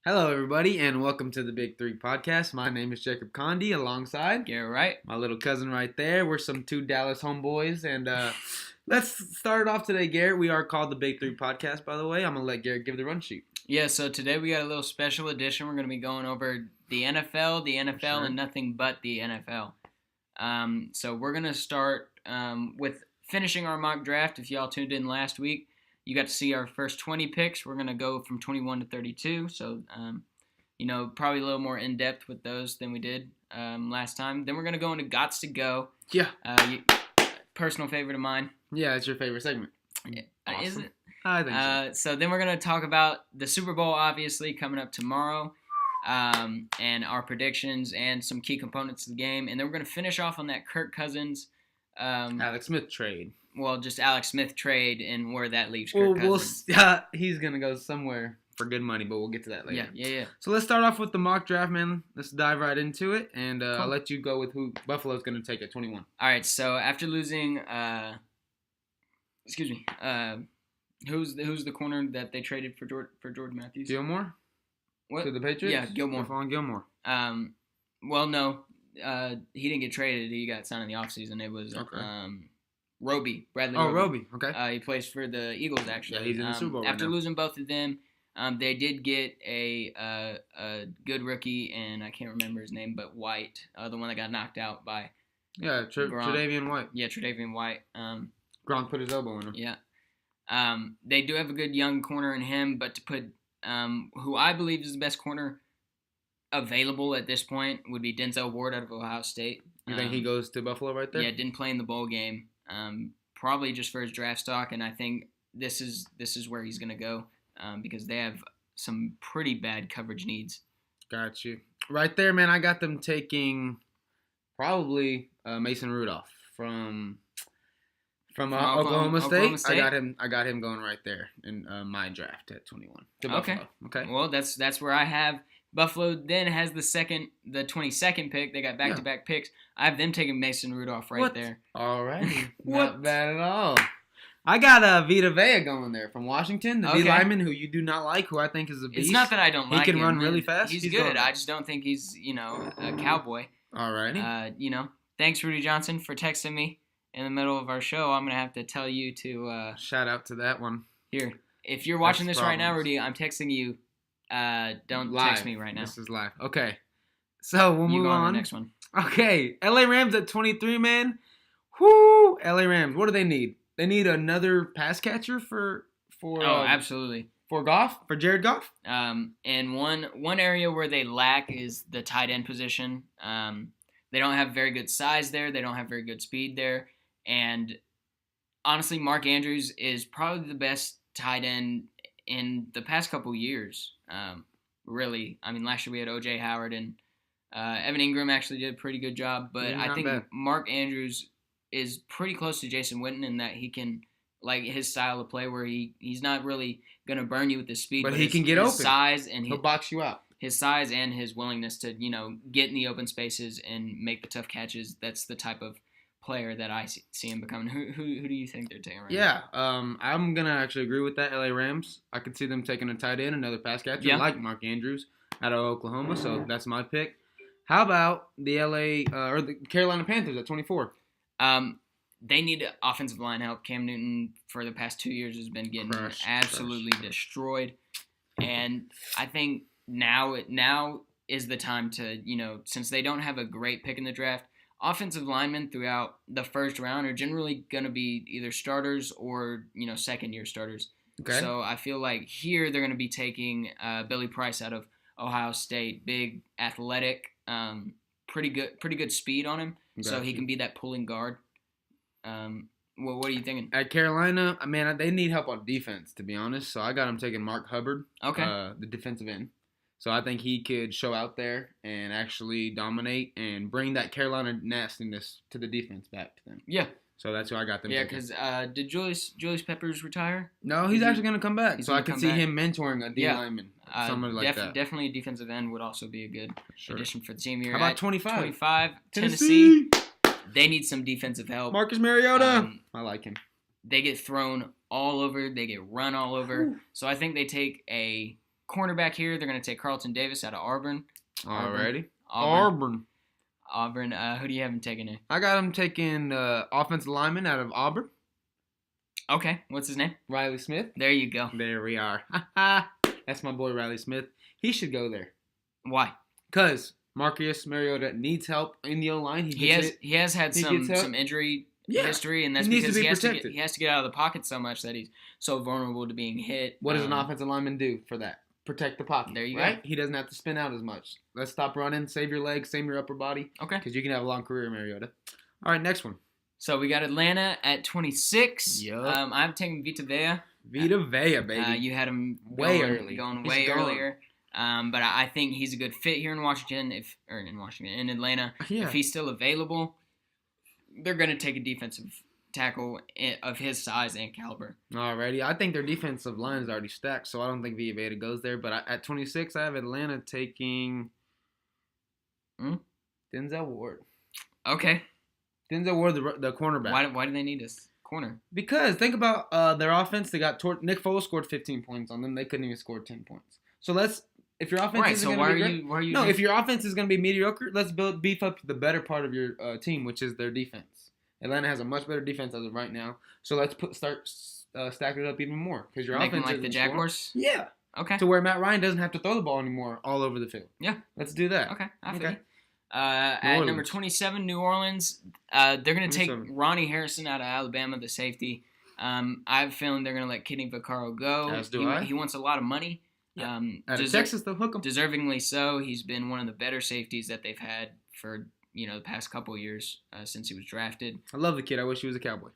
Hello, everybody, and welcome to the Big Three Podcast. My name is Jacob Condi, alongside Garrett, right? my little cousin right there. We're some two Dallas homeboys, and let's start it off today, Garrett. We are called the Big Three Podcast, by the way. I'm going to let Garrett give the run sheet. Yeah, so today we got a little special edition. We're going to be going over the NFL, Sure. and nothing but the NFL. So we're going to start with finishing our mock draft. If y'all tuned in last week, you got to see our first 20 picks. We're going to go from 21 to 32. So, probably a little more in-depth with those than we did last time. Then we're going to go into Gots to Go. Yeah. Personal favorite of mine. Yeah, it's your favorite segment. Awesome. Is it? I think so. So then we're going to talk about the Super Bowl, obviously, coming up tomorrow, and our predictions and some key components of the game. And then we're going to finish off on that Kirk Cousins Alex Smith trade. Well, just Alex Smith trade and where that leaves Kirk Cousins. He's going to go somewhere for good money, but we'll get to that later. Yeah. So let's start off with the mock draft, man. Let's dive right into it, and Cool. I'll let you go with who Buffalo's going to take at 21. All right, so after losing, who's the corner that they traded for George Matthews? Gilmore? What? To the Patriots? Yeah, Gilmore. Stephon Gilmore. Well, no, he didn't get traded. He got signed in the offseason. It was Roby, Bradley Roby. Oh, Roby, okay. He plays for the Eagles, actually. Yeah, he's in the Super Bowl right After now. losing both of them, they did get a good rookie, and I can't remember his name, but White, the one that got knocked out by Yeah, Tre'Davious White. Yeah, Tre'Davious White. Gronk put his elbow in him. Yeah. They do have a good young corner in him, but to put who I believe is the best corner available at this point would be Denzel Ward out of Ohio State. You think he goes to Buffalo right there? Yeah, didn't play in the bowl game. Probably just for his draft stock, and I think this is where he's going to go because they have some pretty bad coverage needs. Got you. Right there, man, I got them taking probably Mason Rudolph from Oklahoma State. I got him going right there in my draft at 21 to Buffalo. Okay. Well, that's where I have Buffalo. Then has the 22nd pick. They got back-to-back picks. I have them taking Mason Rudolph right there. All right. Not bad at all. I got Vita Vea going there from Washington, the D lineman who you do not like, who I think is a beast. It's not that I don't like him. He can run really fast. He's good. I just don't think he's a cowboy. All righty. Thanks, Rudy Johnson, for texting me in the middle of our show. I'm gonna have to tell you to shout out to that one. Here, if you're watching this right now, Rudy, I'm texting you. Don't text me right now. This is live. Okay. So we'll move on. To the next one. Okay. LA Rams at 23, man. Whoo! LA Rams. What do they need? They need another pass catcher for absolutely. For Goff? For Jared Goff? And one area where they lack is the tight end position. They don't have very good size there. They don't have very good speed there. And honestly, Mark Andrews is probably the best tight end in the past couple years. Really. I mean, last year we had O.J. Howard, and Evan Ingram actually did a pretty good job. But I think Mark Andrews is pretty close to Jason Witten in that he can, like his style of play where he's not really going to burn you with his speed. But he can get open. Size and he'll box you out. His size and his willingness to, get in the open spaces and make the tough catches, that's the type of player that I see him becoming. Who do you think they're taking right now? I'm going to actually agree with that, LA Rams. I could see them taking a tight end, another pass catcher like Mark Andrews out of Oklahoma, so that's my pick. How about the the Carolina Panthers at 24? They need offensive line help. Cam Newton for the past 2 years has been getting absolutely destroyed. And I think now is the time to, since they don't have a great pick in the draft, offensive linemen throughout the first round are generally going to be either starters or, second-year starters. Okay. So I feel like here they're going to be taking Billy Price out of Ohio State, big, athletic, pretty good speed on him, so he can be that pulling guard. What are you thinking? At Carolina, man, they need help on defense, to be honest. So I got them taking Mark Hubbard, the defensive end. So I think he could show out there and actually dominate and bring that Carolina nastiness to the defense back to them. Yeah. So that's who I got them. Yeah, because did Julius Peppers retire? No, he's actually going to come back. So I can see him mentoring a D lineman, somebody like that. Definitely a defensive end would also be a good addition for the team here. How about 25? 25, Tennessee. They need some defensive help. Marcus Mariota. I like him. They get thrown all over. They get run all over. So I think they take a cornerback here, they're going to take Carlton Davis out of Auburn. Alrighty. Auburn. Who do you have him taking in? I got him taking offensive lineman out of Auburn. Okay. What's his name? Riley Smith. There you go. There we are. That's my boy Riley Smith. He should go there. Why? Because Marcus Mariota needs help in the O-line. He has had some injury history, and that's because he has to get out of the pocket so much that he's so vulnerable to being hit. What does an offensive lineman do for that? Protect the pocket. There you go. He doesn't have to spin out as much. Let's stop running. Save your legs. Save your upper body. Okay. Because you can have a long career, Mariota. All right, next one. So we got Atlanta at 26. Yep. I'm taking Vita Vea. Vita Vea, baby. You had him going way earlier. But I think he's a good fit here in Washington. In Atlanta. Yeah. If he's still available, they're going to take a defensive tackle of his size and caliber. Alrighty. I think their defensive line is already stacked, so I don't think Vita Vea goes there. But at 26, I have Atlanta taking Denzel Ward. Okay. Denzel Ward, the cornerback. Why do they need this corner? Because think about their offense. They got Nick Foles scored 15 points on them. They couldn't even score 10 points. So if your offense isn't going to be great, if your offense is going to be mediocre, let's beef up the better part of your team, which is their defense. Atlanta has a much better defense as of right now. So let's start stacking it up even more because your offense like the Jaguars. Yeah. Okay. To where Matt Ryan doesn't have to throw the ball anymore all over the field. Yeah. Let's do that. Okay. Okay. At number 27, New Orleans, they're going to take Ronnie Harrison out of Alabama, the safety. I have a feeling they're going to let Kenny Vaccaro go. As do I. He wants a lot of money. Yeah. Out of Texas, they'll hook him. Deservingly so. He's been one of the better safeties that they've had for the past couple of years since he was drafted. I love the kid. I wish he was a Cowboy.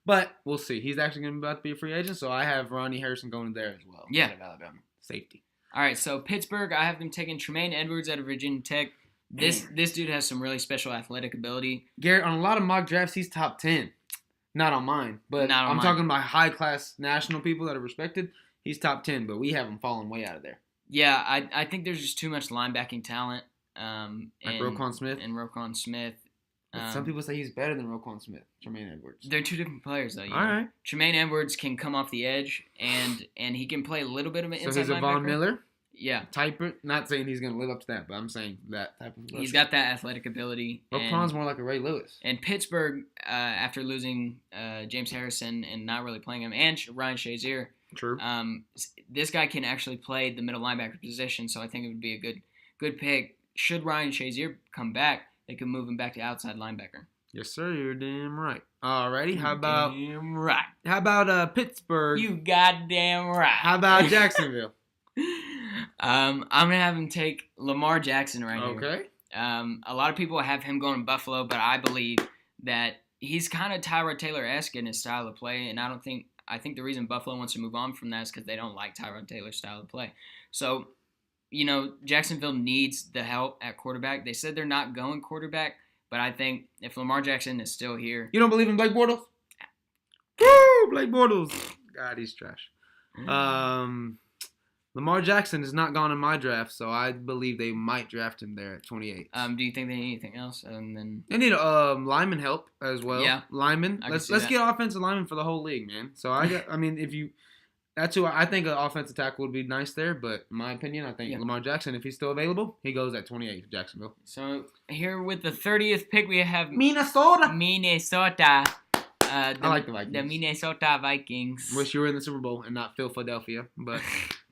But we'll see. He's actually going to be about to be a free agent, so I have Ronnie Harrison going there as well. Yeah. Out of Alabama. Safety. All right, so Pittsburgh, I have them taking Tremaine Edwards out of Virginia Tech. This dude has some really special athletic ability. Garrett, on a lot of mock drafts, he's top 10. Not on mine, but I'm talking about high-class national people that are respected. He's top 10, but we have him falling way out of there. Yeah, I think there's just too much linebacking talent. Like Roquan Smith. Some people say he's better than Roquan Smith, Tremaine Edwards. They're two different players, though. All right. Tremaine Edwards can come off the edge, and he can play a little bit of an inside linebacker. So he's a Von Miller? Yeah. Type it. Not saying he's going to live up to that, but I'm saying that type of rusher. He's got that athletic ability. Roquan's more like a Ray Lewis. And Pittsburgh, after losing James Harrison and not really playing him, and Ryan Shazier, true. This guy can actually play the middle linebacker position, so I think it would be a good pick. Should Ryan Shazier come back, they could move him back to outside linebacker. Yes, sir. You're damn right. Alrighty. How about Pittsburgh? You goddamn right. How about Jacksonville? I'm gonna have him take Lamar Jackson here. Okay. A lot of people have him going to Buffalo, but I believe that he's kind of Tyrod Taylor-esque in his style of play, and I think the reason Buffalo wants to move on from that is because they don't like Tyrod Taylor's style of play. So, Jacksonville needs the help at quarterback. They said they're not going quarterback, but I think if Lamar Jackson is still here. You don't believe in Blake Bortles? Woo! Blake Bortles. God, he's trash. Lamar Jackson is not gone in my draft, so I believe they might draft him there at 28. Do you think they need anything else? They need lineman help as well. Yeah, lineman. Let's get offensive lineman for the whole league, man. So that's who I think an offensive tackle would be nice there. But in my opinion, I think Lamar Jackson, if he's still available, he goes at 28 for Jacksonville. So here with the 30th pick, we have Minnesota. I like the Vikings. The Minnesota Vikings. Wish you were in the Super Bowl and not Philadelphia, but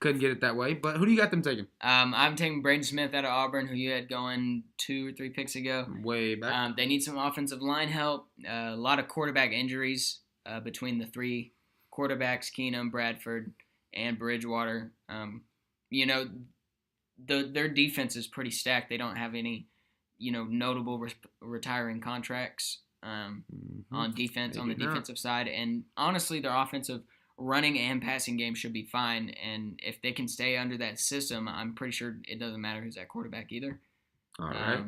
couldn't get it that way. But who do you got them taking? I'm taking Braden Smith out of Auburn, who you had going 2 or 3 picks ago. Way back. They need some offensive line help. A lot of quarterback injuries between the 3 quarterbacks, Keenum, Bradford, and Bridgewater. Their defense is pretty stacked. They don't have any, notable retiring contracts. On defense, on the defensive side, and honestly, their offensive running and passing game should be fine. And if they can stay under that system, I'm pretty sure it doesn't matter who's at quarterback either. All right.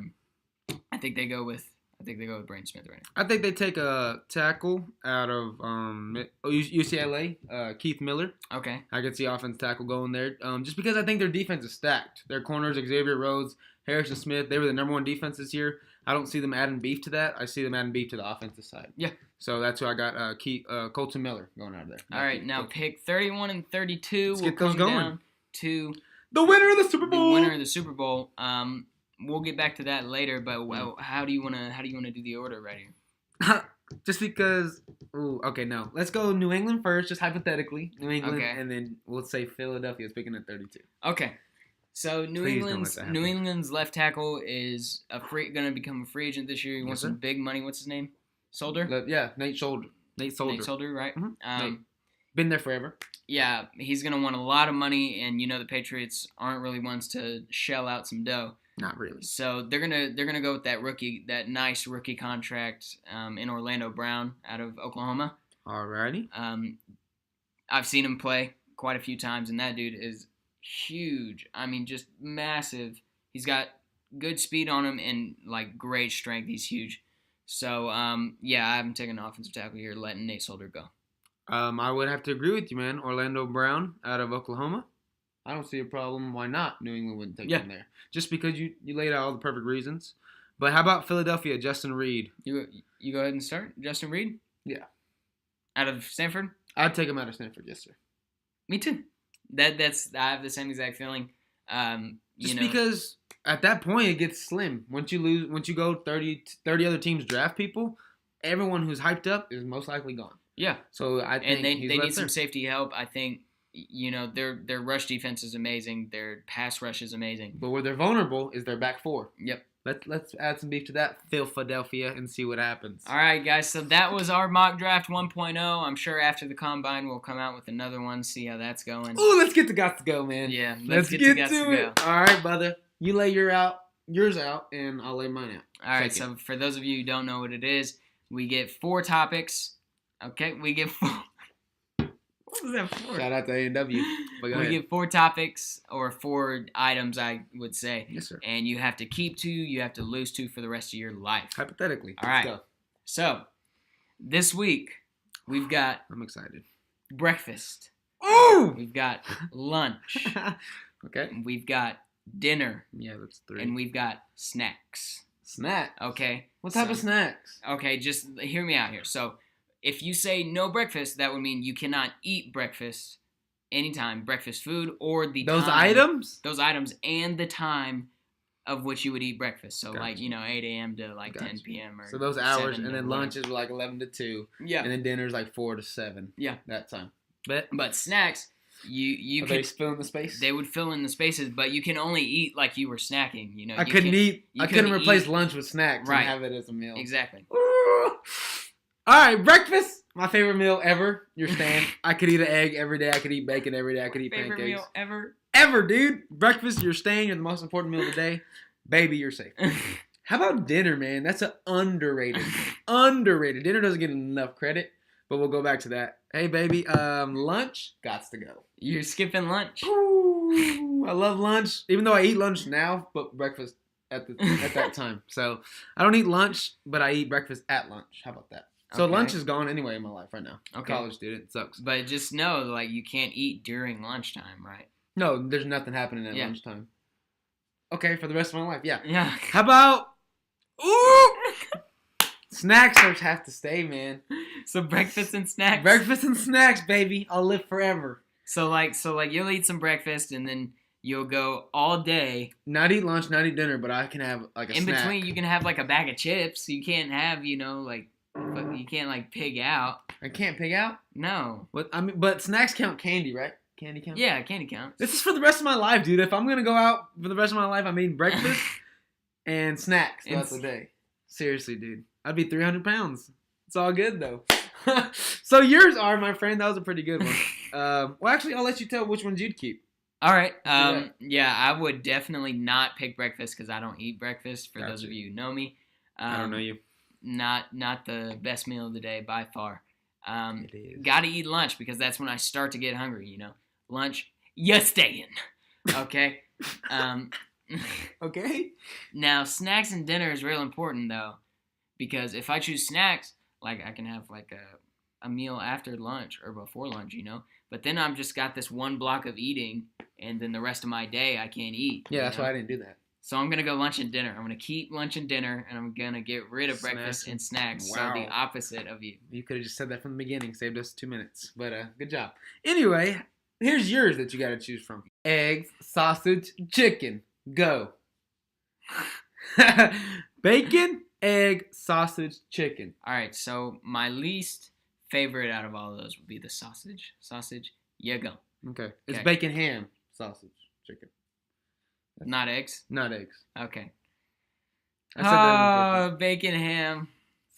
I think they go with Braden Smith right now. I think they take a tackle out of UCLA, Keith Miller. Okay. I could see offensive tackle going there, just because I think their defense is stacked. Their corners, Xavier Rhodes, Harrison Smith, they were the number 1 defense this year. I don't see them adding beef to that. I see them adding beef to the offensive side. Yeah. So that's who I got. Colton Miller going out of there. All right, now pick 31 and 32. Let's get those going. to the winner of the Super Bowl. The winner of the Super Bowl. We'll get back to that later. But how do you wanna do the order right here? Just because. Ooh, okay, no. Let's go New England first, just hypothetically. New England, Okay. and then we'll say Philadelphia is picking at 32. Okay. So New England's left tackle is going to become a free agent this year. He wants some big money. What's his name? Solder? Yeah, Nate Solder. Nate Solder, right? Mm-hmm. Been there forever. Yeah, he's going to want a lot of money, and the Patriots aren't really ones to shell out some dough. Not really. So they're gonna go with that nice rookie contract in Orlando Brown out of Oklahoma. Alrighty. I've seen him play quite a few times, and that dude is huge. I mean, just massive. He's got good speed on him and like great strength. He's huge. So yeah, I haven't taken an offensive tackle here, letting Nate Solder go. I would have to agree with you, man. Orlando Brown out of Oklahoma. I don't see a problem. Why not? New England wouldn't take him there. Just because you laid out all the perfect reasons. But how about Philadelphia, Justin Reed? You go ahead and start. Justin Reed? Yeah. Out of Stanford? I'd take him out of Stanford, yes, sir. Me too. I have the same exact feeling. Because at that point it gets slim. Once you go 30 other teams draft people, everyone who's hyped up is most likely gone. Yeah. So I think they need some safety help. I think their rush defense is amazing. Their pass rush is amazing. But where they're vulnerable is their back four. Yep. Let's add some beef to that, Philadelphia, and see what happens. All right, guys. So that was our mock draft 1.0. I'm sure after the combine we'll come out with another one. See how that's going. Ooh, let's get the guts to go, man. Yeah, let's get to it. All right, brother. You lay yours out, and I'll lay mine out. All right. So for those of you who don't know what it is, we get 4 topics. Okay, we get 4. What was that for? Shout out to A&W. We get 4 topics or 4 items, I would say. Yes, sir. And you have to keep 2, you have to lose 2 for the rest of your life. Hypothetically. All right. Let's go. So, this week, we've got... I'm excited. Breakfast. Ooh! We've got lunch. Okay. We've got dinner. Yeah, that's 3. And we've got snacks. Snacks? Okay. What type of snacks? Okay, just hear me out here. So... if you say no breakfast, that would mean you cannot eat breakfast anytime, breakfast food, or those items? Those items and the time of which you would eat breakfast. So, Gotcha. 8 a.m. to 10 p.m. or so those hours, and then lunch is 11 to 2. Yeah. And then dinner is 4 to 7. Yeah. That time. But snacks, you could... they fill in the space? They would fill in the spaces, but you can only eat like you were snacking. I couldn't replace lunch with snacks and have it as a meal. Exactly. All right, breakfast. My favorite meal ever. Your stand. I could eat an egg every day. I could eat bacon every day. I could eat pancakes. Favorite meal ever? Ever, dude. Breakfast, you're staying. You're the most important meal of the day. Baby, you're safe. How about dinner, man? That's an underrated. Dinner doesn't get enough credit, but we'll go back to that. Hey, baby, lunch, gots to go. You're skipping lunch? Ooh, I love lunch, even though I eat lunch now, but breakfast at that time. So I don't eat lunch, but I eat breakfast at lunch. How about that? So lunch is gone anyway in my life right now. Okay. College student. It sucks. But just know, you can't eat during lunchtime, right? No, there's nothing happening at lunchtime. Okay, for the rest of my life, yeah. Yeah. How about... Ooh! Snacks have to stay, man. So breakfast and snacks? Breakfast and snacks, baby. I'll live forever. So you'll eat some breakfast and then you'll go all day. Not eat lunch, not eat dinner, but I can have a snack. In between, you can have a bag of chips. You can't have, but you can't pig out. I can't pig out? No. But snacks count candy, right? Candy counts? Yeah, candy counts. This is for the rest of my life, dude. If I'm gonna go out for the rest of my life, I'm eating breakfast and snacks throughout the day. Seriously, dude. I'd be 300 pounds. It's all good though. So yours are, my friend. That was a pretty good one. Well, actually, I'll let you tell which ones you'd keep. All right. Yeah, I would definitely not pick breakfast because I don't eat breakfast. For those of you who know me, I don't know you. Not the best meal of the day by far. It is. Gotta eat lunch because that's when I start to get hungry. Lunch, you stay in. Okay. Okay. Now, snacks and dinner is real important though, because if I choose snacks, I can have a meal after lunch or before lunch, But then I've just got this one block of eating, and then the rest of my day I can't eat. Yeah, that's why I didn't do that. So I'm going to go lunch and dinner. I'm going to keep lunch and dinner, and I'm going to get rid of breakfast and snacks. Wow. So the opposite of you. You could have just said that from the beginning. Saved us 2 minutes. But good job. Anyway, Here's yours that you got to choose from. Eggs, sausage, chicken. Go. Bacon, egg, sausage, chicken. All right, so my least favorite out of all of those would be the sausage. Sausage, you go. Okay. It's bacon, ham, sausage, chicken. Not eggs? Not eggs. Okay. I said that in the Bacon, ham.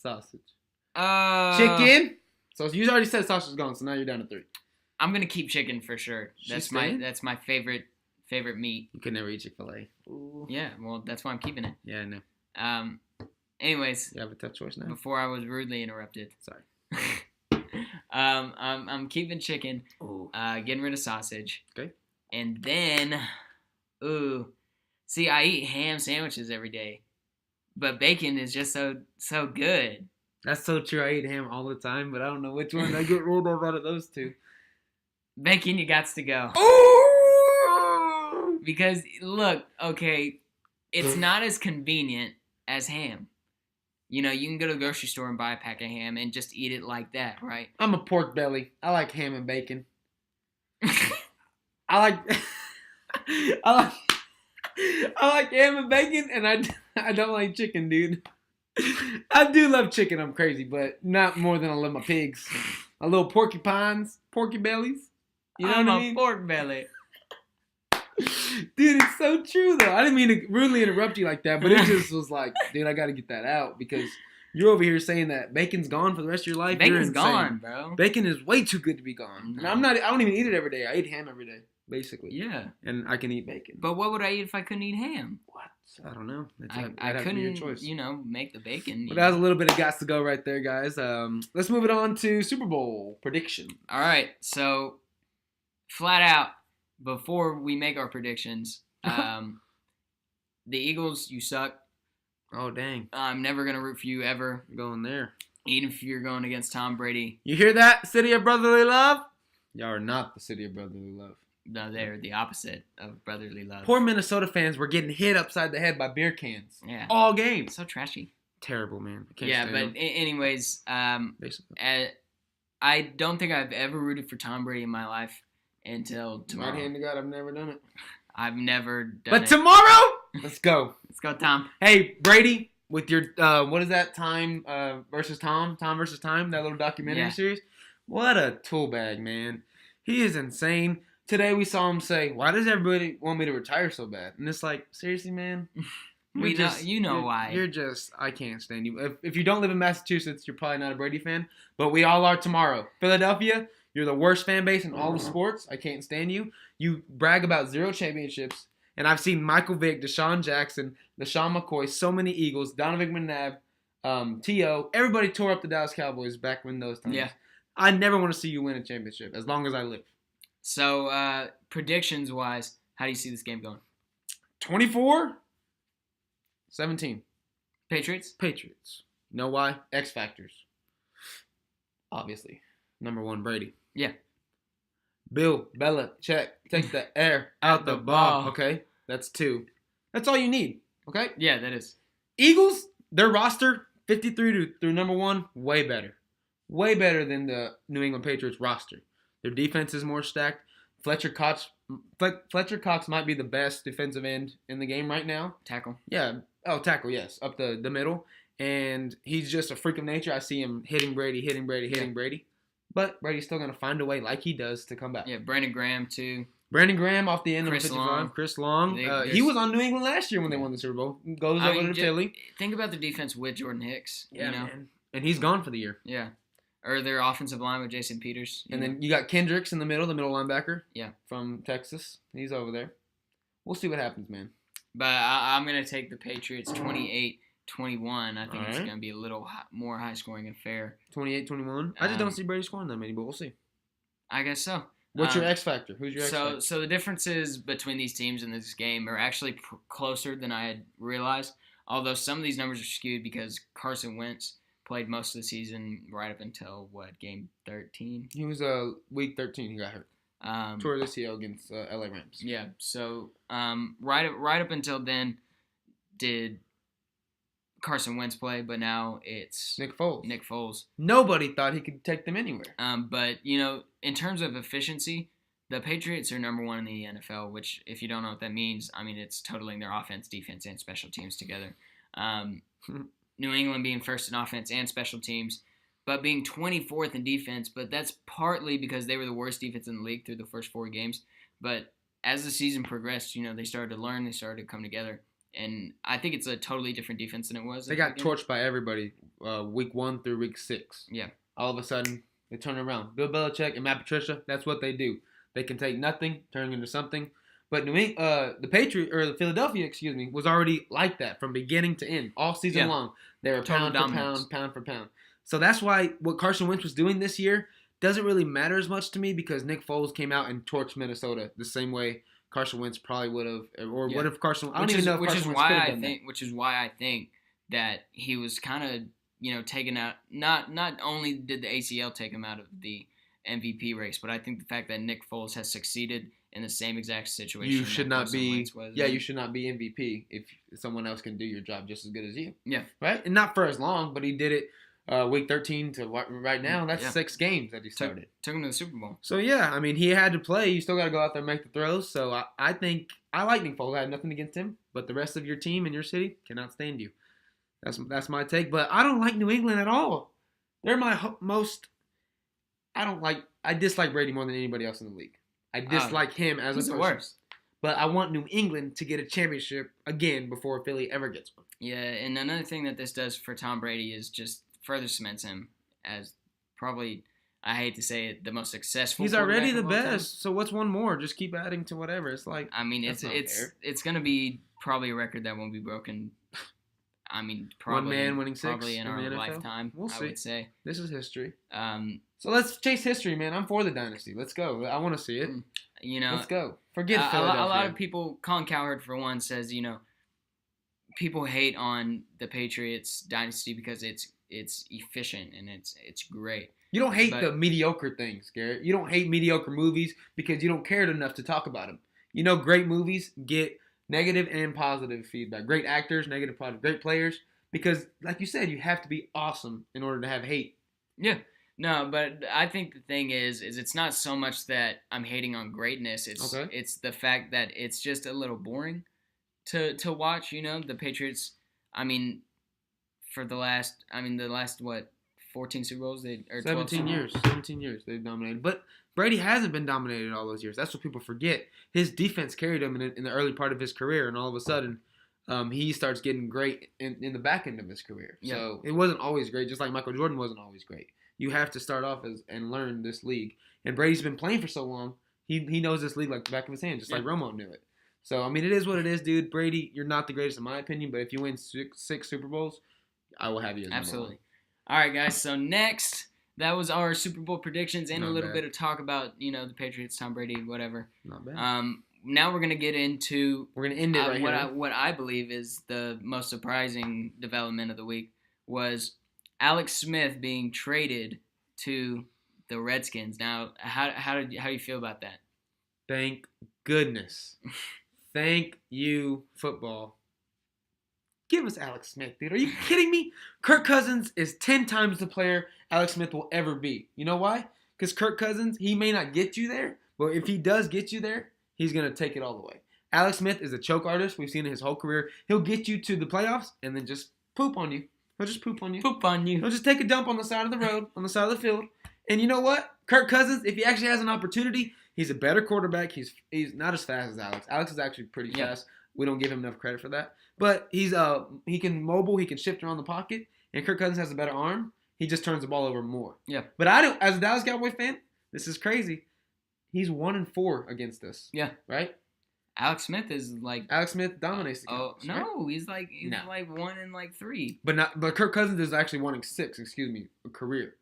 sausage. Chicken? So you already said sausage is gone, so now you're down to 3. I'm gonna keep chicken for sure. That's my favorite meat. You could never eat Chick-fil-A. Yeah, well, that's why I'm keeping it. Yeah, I know. Anyways, you have a tough choice now. Before I was rudely interrupted. Sorry. I'm keeping chicken. Getting rid of sausage. Okay. And then, see, I eat ham sandwiches every day, but bacon is just so good. That's so true. I eat ham all the time, but I don't know which one I get rolled over out of those two. Bacon, you gots to go. Ooh! Because, look, okay, it's not as convenient as ham. You know, you can go to the grocery store and buy a pack of ham and just eat it like that, right? I'm a pork belly. I like ham and bacon. I like ham and bacon, and I don't like chicken, dude. I do love chicken. I'm crazy, but not more than I love my pigs. My little porky bellies. You know what I mean? I'm a pork belly. Dude, it's so true, though. I didn't mean to rudely interrupt you like that, but it just was like, dude, I got to get that out because you're over here saying that bacon's gone for the rest of your life. Bacon's gone, bro. Bacon is way too good to be gone. No. And I don't even eat it every day. I eat ham every day, basically. Yeah. And I can eat bacon. But what would I eat if I couldn't eat ham? What? I don't know. I couldn't, your choice. Make the bacon. Well, that was a little bit of gots to go right there, guys. Let's move it on to Super Bowl prediction. All right. So, flat out, before we make our predictions, the Eagles, you suck. Oh, dang. I'm never going to root for you ever. Going there. Even if you're going against Tom Brady. You hear that, City of Brotherly Love? Y'all are not the City of Brotherly Love. No, they're the opposite of brotherly love. Poor Minnesota fans were getting hit upside the head by beer cans. Yeah. All game. So trashy. Terrible, man. Anyways, I don't think I've ever rooted for Tom Brady in my life until tomorrow. Right hand to God, I've never done it. I've never done it. But tomorrow, let's go. Let's go, Tom. Hey, Brady, with your, what is that, Time versus Tom? Tom versus Time, that little documentary series? What a tool bag, man. He is insane. Today we saw him say, "Why does everybody want me to retire so bad?" And it's like, seriously, man. You know why. You're just, I can't stand you. If you don't live in Massachusetts, you're probably not a Brady fan. But we all are tomorrow. Philadelphia, you're the worst fan base in all the sports. I can't stand you. You brag about 0 championships. And I've seen Michael Vick, Deshaun Jackson, LaShawn McCoy, so many Eagles, Donovan McNabb, T.O. Everybody tore up the Dallas Cowboys back when those times. Yeah. I never want to see you win a championship as long as I live. So, predictions-wise, how do you see this game going? 24-17. Patriots? Patriots. You know why? X factors. Obviously. Number 1, Brady. Yeah. Bill Belichick. Take the air out the ball. Okay? That's 2. That's all you need. Okay? Yeah, that is. Eagles, their roster, 53 through number 1, way better. Way better than the New England Patriots roster. Their defense is more stacked. Fletcher Cox might be the best defensive end in the game right now. Tackle. Yeah. Oh, tackle, yes. Up the middle. And he's just a freak of nature. I see him hitting Brady. But Brady's still going to find a way, like he does, to come back. Yeah, Brandon Graham, too. Brandon Graham off the end Chris of 55. Long. Chris Long. He was on New England last year when they won the Super Bowl. Goes over to Philly. Think about the defense with Jordan Hicks. Yeah, man. And he's gone for the year. Yeah. Or their offensive line with Jason Peters. And then you got Kendricks in the middle linebacker. Yeah. From Texas. He's over there. We'll see what happens, man. But I'm going to take the Patriots 28-21. I think it's going to be a little more high-scoring and fair. 28-21? I just don't see Brady scoring that many, but we'll see. I guess so. What's your X factor? Who's your X factor? So the differences between these teams in this game are actually closer than I had realized, although some of these numbers are skewed because Carson Wentz played most of the season right up until, game 13? He was week 13 he got hurt. Tore the ACL against LA Rams. Yeah, so right up until then did Carson Wentz play, but now it's Nick Foles. Nobody Nobody thought he could take them anywhere. But, in terms of efficiency, the Patriots are number 1 in the NFL, which, if you don't know what that means, I mean, it's totaling their offense, defense, and special teams together. New England being first in offense and special teams, but being 24th in defense. But that's partly because they were the worst defense in the league through the first 4 games. But as the season progressed, they started to learn, they started to come together. And I think it's a totally different defense than it was. They got torched by everybody week 1 through week 6. Yeah. All of a sudden, they turn around. Bill Belichick and Matt Patricia, that's what they do. They can take nothing, turn it into something. But the Philadelphia, was already like that from beginning to end, all season long. They were pound for pound. So that's why what Carson Wentz was doing this year doesn't really matter as much to me, because Nick Foles came out and torched Minnesota the same way Carson Wentz probably would have, or what if Carson? I don't even know if Carson Wentz could have done that. Which is why I think that he was kind of taken out. Not only did the ACL take him out of the MVP race, but I think the fact that Nick Foles has succeeded in the same exact situation. You should not be. You should not be MVP if someone else can do your job just as good as you. Yeah. Right, and not for as long, but he did it. Week 13 to right now, that's 6 games that he started. Took him to the Super Bowl. So, yeah, I mean, he had to play. You still got to go out there and make the throws. So, I think I like Nick Foles. I have nothing against him. But the rest of your team and your city cannot stand you. That's my take. But I don't like New England at all. They're my most – I dislike Brady more than anybody else in the league. I dislike him as a person. He's the worst. But I want New England to get a championship again before Philly ever gets one. Yeah, and another thing that this does for Tom Brady is just – further cements him as probably, I hate to say it, the most successful. He's already the best. So what's one more? Just keep adding to whatever. It's like, I mean, it's going to be probably a record that won't be broken. I mean, probably one man winning 6 probably in our lifetime. We'll see. I would say this is history. So let's chase history, man. I'm for the dynasty. Let's go. I want to see it. Let's go. Forget Philadelphia. A lot of people. Colin Cowherd, for one, says people hate on the Patriots dynasty because it's efficient and it's great. You don't hate the mediocre things, Garrett. You don't hate mediocre movies because you don't care enough to talk about them. Great movies get negative and positive feedback. Great actors, negative, positive. Great players, because, like you said, you have to be awesome in order to have hate. Yeah. No, but I think the thing is it's not so much that I'm hating on greatness. It's the fact that it's just a little boring to watch. The Patriots. I mean, for the last 14 Super Bowls? 17 years. 17 years they've dominated. But Brady hasn't been dominated all those years. That's what people forget. His defense carried him in the early part of his career, and all of a sudden he starts getting great in the back end of his career. Yeah. So it wasn't always great, just like Michael Jordan wasn't always great. You have to start off and learn this league. And Brady's been playing for so long, he knows this league like the back of his hand, just like Romo knew it. So, I mean, it is what it is, dude. Brady, you're not the greatest in my opinion, but if you win six Super Bowls, I will have you as absolutely. All right, guys. So next, that was our Super Bowl predictions and a little bit of talk about the Patriots, Tom Brady, whatever. Not bad. Now we're gonna get into end it right here. What I believe is the most surprising development of the week was Alex Smith being traded to the Redskins. Now, how do you feel about that? Thank goodness. Thank you, football. Give us Alex Smith, dude. Are you kidding me? Kirk Cousins is 10 times the player Alex Smith will ever be. You know why? Because Kirk Cousins, he may not get you there, but if he does get you there, he's going to take it all the way. Alex Smith is a choke artist. We've seen it his whole career. He'll get you to the playoffs and then just poop on you. He'll just poop on you. Poop on you. He'll just take a dump on the side of the road, on the side of the field. And you know what? Kirk Cousins, if he actually has an opportunity, he's a better quarterback. He's not as fast as Alex. Alex is actually pretty fast. We don't give him enough credit for that. But he can mobile, he can shift around the pocket, and Kirk Cousins has a better arm. He just turns the ball over more. Yeah. But as a Dallas Cowboy fan, this is crazy. He's 1-4 against us. Yeah. Right? Alex Smith is like Alex Smith dominates the Cowboys. Oh no, right? he's like 1-3. But Kirk Cousins is actually 1-6, a career.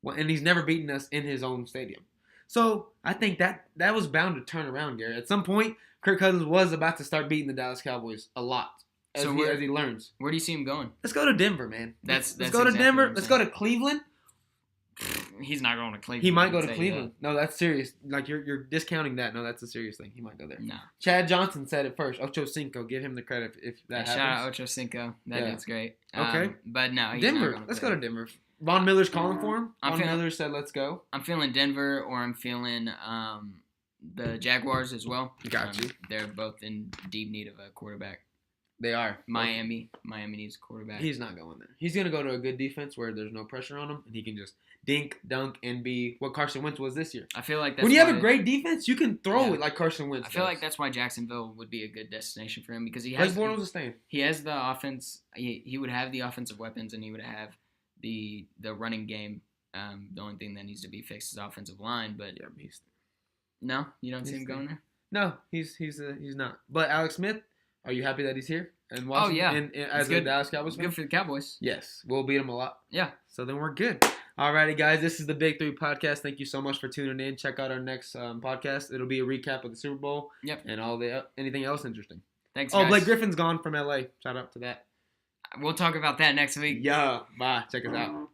And he's never beaten us in his own stadium. So I think that was bound to turn around, Garrett. At some point, Kirk Cousins was about to start beating the Dallas Cowboys a lot as he learns. Where do you see him going? Let's go to Denver, man. Let's go to Denver. Let's go to Cleveland. He's not going to Cleveland. He might go to Cleveland. No, that's serious. Like you're discounting that. No, that's a serious thing. He might go there. No. Chad Johnson said it first. Ocho Cinco. Give him the credit if that happens. Shout out Ocho Cinco. That's great. Okay. But no, he's Denver. Not going to Let's go to Denver. Von Miller's calling for him. Miller said, "Let's go." I'm feeling Denver, or I'm feeling the Jaguars as well. Got you. They're both in deep need of a quarterback. They are. Miami needs a quarterback. He's not going there. He's going to go to a good defense where there's no pressure on him, and he can just dink, dunk, and be what Carson Wentz was this year. I feel like when you have a great defense, you can throw it like Carson Wentz. I feel like that's why Jacksonville would be a good destination for him because he has. Blake Bortles is staying. He has the offense. He would have the offensive weapons, and he would have the running game. The only thing that needs to be fixed is offensive line. But no, you don't see him going there. No, he's not. But Alex Smith, are you happy that he's here? And Washington, as a Dallas Cowboys fan? Good for the Cowboys. Yes, we'll beat them a lot. Yeah. So then we're good. Alrighty, guys, this is the Big 3 podcast. Thank you so much for tuning in. Check out our next podcast. It'll be a recap of the Super Bowl. Yep. And anything else interesting. Thanks, guys. Oh, Blake Griffin's gone from LA. Shout out to that. We'll talk about that next week. Yeah. Bye. Check us out.